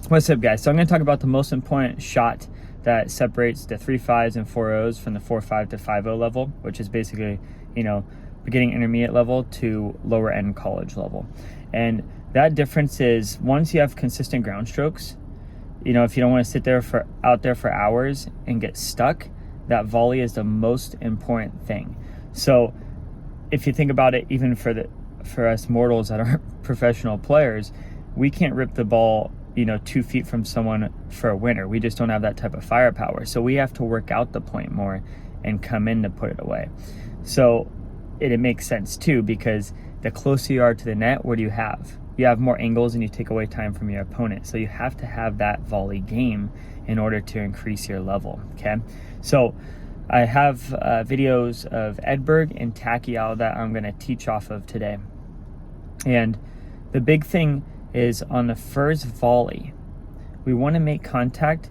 What's up, guys? So I'm going to talk about the most important shot that separates the 3.5s and 4.0s from the 4.5 to 5.0 level, which is basically, beginning intermediate level to lower end college level. And that difference is, once you have consistent ground strokes, if you don't want to sit out there for hours and get stuck, that volley is the most important thing. So if you think about it, even for us mortals that aren't professional players, we can't rip the ball 2 feet from someone for a winner. We just don't have that type of firepower. So we have to work out the point more and come in to put it away. So it makes sense too, because the closer you are to the net, what do you have? You have more angles and you take away time from your opponent. So you have to have that volley game in order to increase your level, okay? So I have videos of Edberg and Takao that I'm gonna teach off of today. And the big thing is, on the first volley, we want to make contact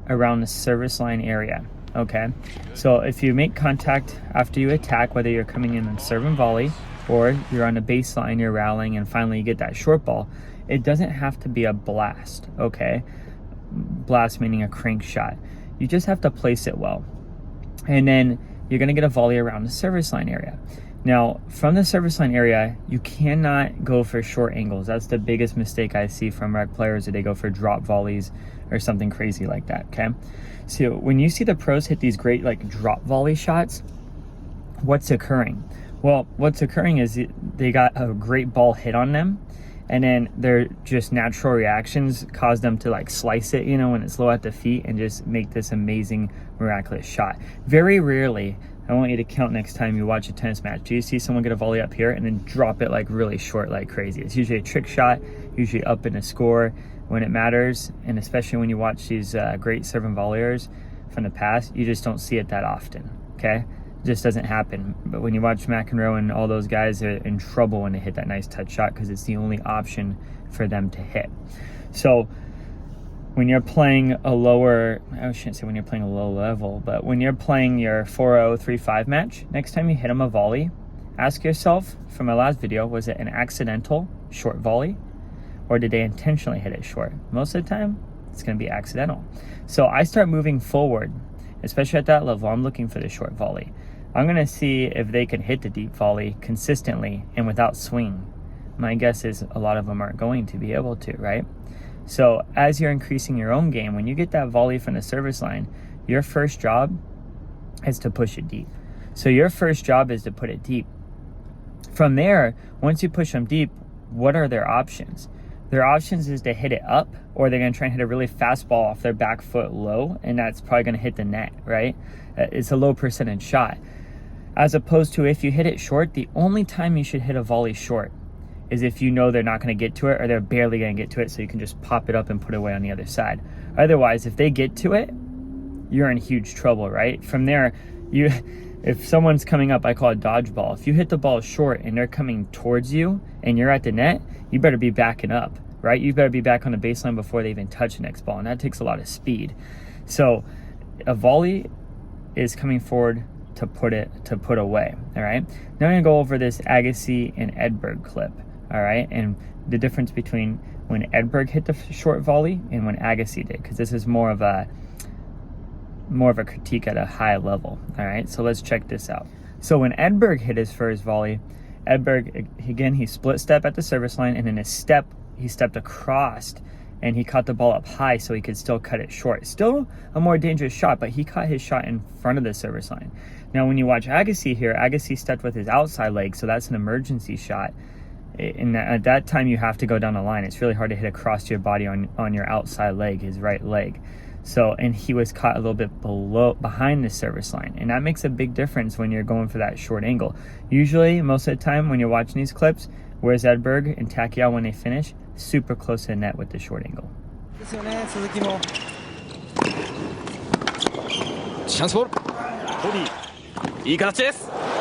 around the service line area, okay? So if you make contact after you attack, whether you're coming in and serve and volley, or you're on a baseline, you're rallying, and finally you get that short ball, it doesn't have to be a blast, okay? Blast meaning a crank shot. You just have to place it well. And then you're going to get a volley around the service line area. Now, from the service line area, you cannot go for short angles. That's the biggest mistake I see from rec players, that they go for drop volleys or something crazy like that, okay? So when you see the pros hit these great drop volley shots, what's occurring? Well, what's occurring is they got a great ball hit on them, and then their just natural reactions cause them to slice it, when it's low at the feet, and just make this amazing, miraculous shot. Very rarely, I want you to count next time you watch a tennis match, do you see someone get a volley up here and then drop it really short, like crazy? It's usually a trick shot, usually up in a score when it matters. And especially when you watch these great serving volleyers from the past, you just don't see it that often, okay? It just doesn't happen. But when you watch McEnroe and all those guys, are in trouble when they hit that nice touch shot, because it's the only option for them to hit. So when you're playing a lower, I shouldn't say when you're playing a low level, but when you're playing your 4.0, 3.5 match, next time you hit them a volley, ask yourself, from my last video, was it an accidental short volley, or did they intentionally hit it short? Most of the time, it's going to be accidental. So I start moving forward, especially at that level. I'm looking for the short volley. I'm going to see if they can hit the deep volley consistently and without swing. My guess is a lot of them aren't going to be able to, right? So as you're increasing your own game, when you get that volley from the service line, your first job is to push it deep. So your first job is to put it deep. From there, once you push them deep, what are their options? Their options is to hit it up, or they're going to try and hit a really fast ball off their back foot low, and that's probably going to hit the net, right? It's a low percentage shot. As opposed to, if you hit it short, the only time you should hit a volley short is if you know they're not going to get to it, or they're barely going to get to it, so you can just pop it up and put it away on the other side. Otherwise, if they get to it, you're in huge trouble, right? From there, if someone's coming up, I call it dodgeball. If you hit the ball short and they're coming towards you and you're at the net, you better be backing up, right? You better be back on the baseline before they even touch the next ball, and that takes a lot of speed. So a volley is coming forward to put away, all right? Now I'm going to go over this Agassi and Edberg clip. All right, and the difference between when Edberg hit the short volley and when Agassi did, because this is more of a critique at a high level. All right, so let's check this out. So when Edberg hit his first volley, Edberg, again, he split step at the service line, and in his step, he stepped across, and he caught the ball up high so he could still cut it short. Still a more dangerous shot, but he caught his shot in front of the service line. Now, when you watch Agassi here, Agassi stepped with his outside leg, so that's an emergency shot. And at that time, you have to go down the line. It's really hard to hit across your body on your outside leg, his right leg. So, and he was caught a little bit behind the service line. And that makes a big difference when you're going for that short angle. Usually, most of the time when you're watching these clips, where's Edberg and Takao when they finish? Super close to the net with the short angle. Chance ball. Body. いい形です。